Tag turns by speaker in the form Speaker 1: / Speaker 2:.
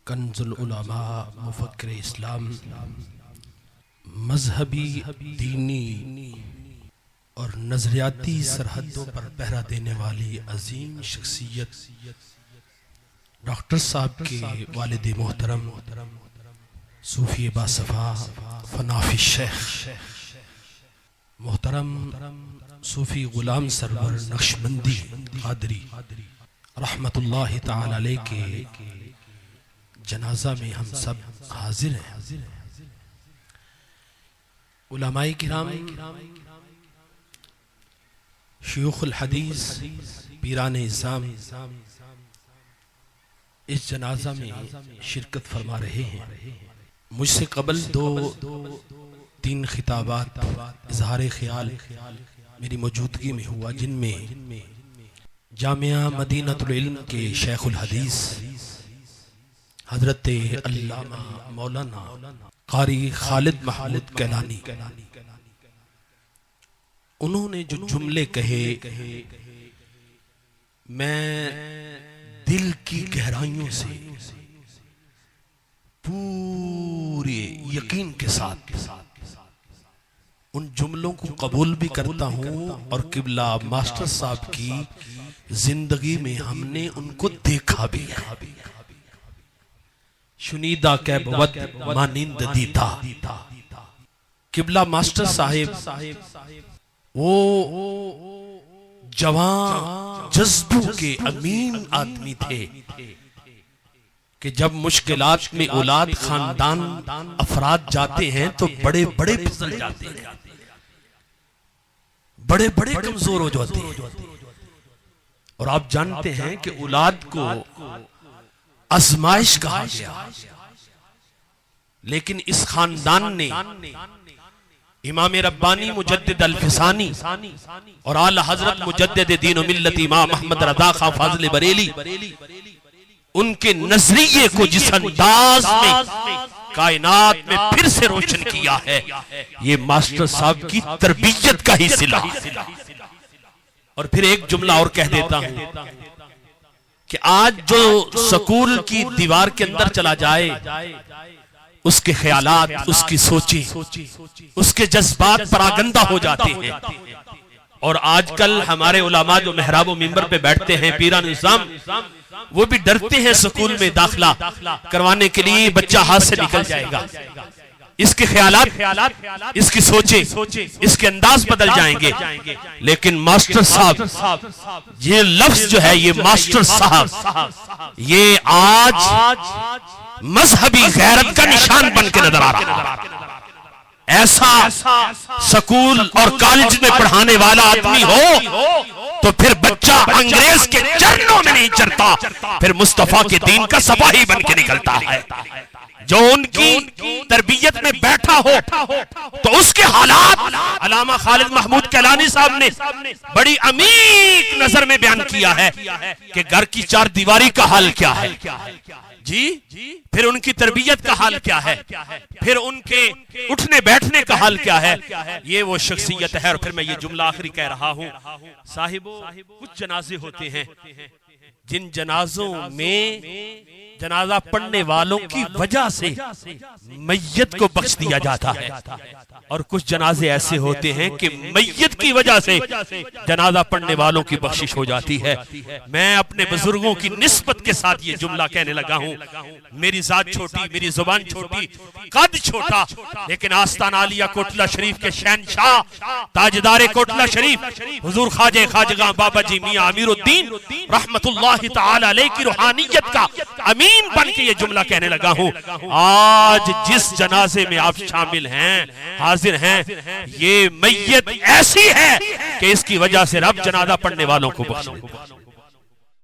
Speaker 1: کنز العلماء مفکر اسلام، مذہبی، دینی اور نظریاتی سرحدوں پر پہرا دینے والی عظیم شخصیت ڈاکٹر صاحب کے والد محترم صوفی باصفا فنافی شیخ محترم صوفی غلام سرور نقشبندی قادری رحمت اللہ تعالی علیہ کے جنازہ میں ہم سب حاضر ہیں۔ علماء کرام، شیوخ الحدیث، پیران اعظام اس جنازہ میں شرکت فرما رہے ہیں۔ مجھ سے قبل تین خطابات اظہار خیال میری موجودگی میں ہوا، جن میں جامعہ مدینہ العلم کے شیخ الحدیث حضرت علامہ مولانا قاری خالد محمود کیلانی، انہوں نے جو جملے کہے میں دل کی گہرائیوں سے پورے یقین کے ساتھ ان جملوں کو قبول بھی کرتا ہوں، اور قبلہ ماسٹر صاحب کی زندگی میں ہم نے ان کو دیکھا بھی ہے۔ شنیدہ کے بود مانند دیتا، قبلہ ماسٹر صاحب وہ جوان جذبوں کے امین آدمی تھے کہ جب مشکلات میں اولاد خاندان افراد جاتے ہیں تو بڑے بڑے پھسل جاتے ہیں، بڑے بڑے کمزور ہو جاتے ہیں۔ اور آپ جانتے ہیں کہ اولاد کو آزمائش کہا گیا، لیکن اس خاندان نے امام ربانی مجدد الفسانی اور اعلی حضرت مجدد دین و ملت امام احمد رضا خان فاضل بریلی، ان کے نظریے کو جس انداز میں کائنات میں پھر سے روشن کیا ہے، یہ ماسٹر صاحب کی تربیت کا ہی صلہ۔ اور پھر ایک جملہ اور کہہ دیتا ہوں کہ آج جو سکول کی دیوار کے اندر چلا جائے، اس کے خیالات، اس کی سوچیں، اس کے جذبات پراگندہ ہو جاتے ہیں۔ اور آج کل ہمارے علماء جو محراب و منبر پہ بیٹھتے ہیں، پیران نظام، وہ بھی ڈرتے ہیں سکول میں داخلہ کروانے کے لیے، بچہ ہاتھ سے نکل جائے گا، اس کے خیالات، اس کی سوچیں، اس کے انداز بدل جائیں گے۔ لیکن ماسٹر صاحب، یہ لفظ جو ہے، یہ ماسٹر صاحب، یہ آج مذہبی غیرت کا نشان بن کے نظر آ رہا ہے۔ ایسا سکول اور کالج میں پڑھانے والا آدمی ہو تو پھر بچہ انگریز کے چرنوں میں نہیں چرتا، پھر مصطفیٰ کے دین کا سپاہی بن کے نکلتا ہے۔ جو ان کی تربیت میں بیٹھا ہو تو اس کے حالات علامہ خالد محمود کیلانی صاحب نے بڑی عمیق نظر میں بیان کیا ہے کہ گھر کی چار دیواری کا حال کیا ہے جی، پھر ان کی تربیت کا حال کیا ہے، پھر ان کے اٹھنے بیٹھنے کا حال کیا ہے۔ یہ وہ شخصیت ہے۔ اور پھر میں یہ جملہ آخری کہہ رہا ہوں، صاحبو، کچھ جنازے ہوتے ہیں جن جنازوں میں جنازہ پڑھنے والوں کی وجہ سے میت کو بخش دیا جاتا ہے، اور کچھ جنازے ایسے ہوتے ہیں کہ میت کی وجہ سے جنازہ پڑھنے والوں کی بخشش ہو جاتی ہے۔ میں اپنے بزرگوں کی نسبت کے ساتھ یہ جملہ کہنے لگا ہوں، میری ذات چھوٹی، میری زبان چھوٹی، قد چھوٹا، لیکن آستان عالیہ کوٹلہ شریف کے شہنشاہ، تاجدار کوٹلہ شریف حضور خواجہ خواجگاں بابا جی میاں امیر الدین رحمت اللہ تعالی علیہ کی روحانیت کا امین بن کے یہ جملہ کہنے لگا ہوں۔ آج جس جنازے میں آپ شامل ہیں، حاضر ہیں، یہ میت ایسی ہے کہ اس کی وجہ سے رب جنازہ پڑھنے والوں کو بخشے۔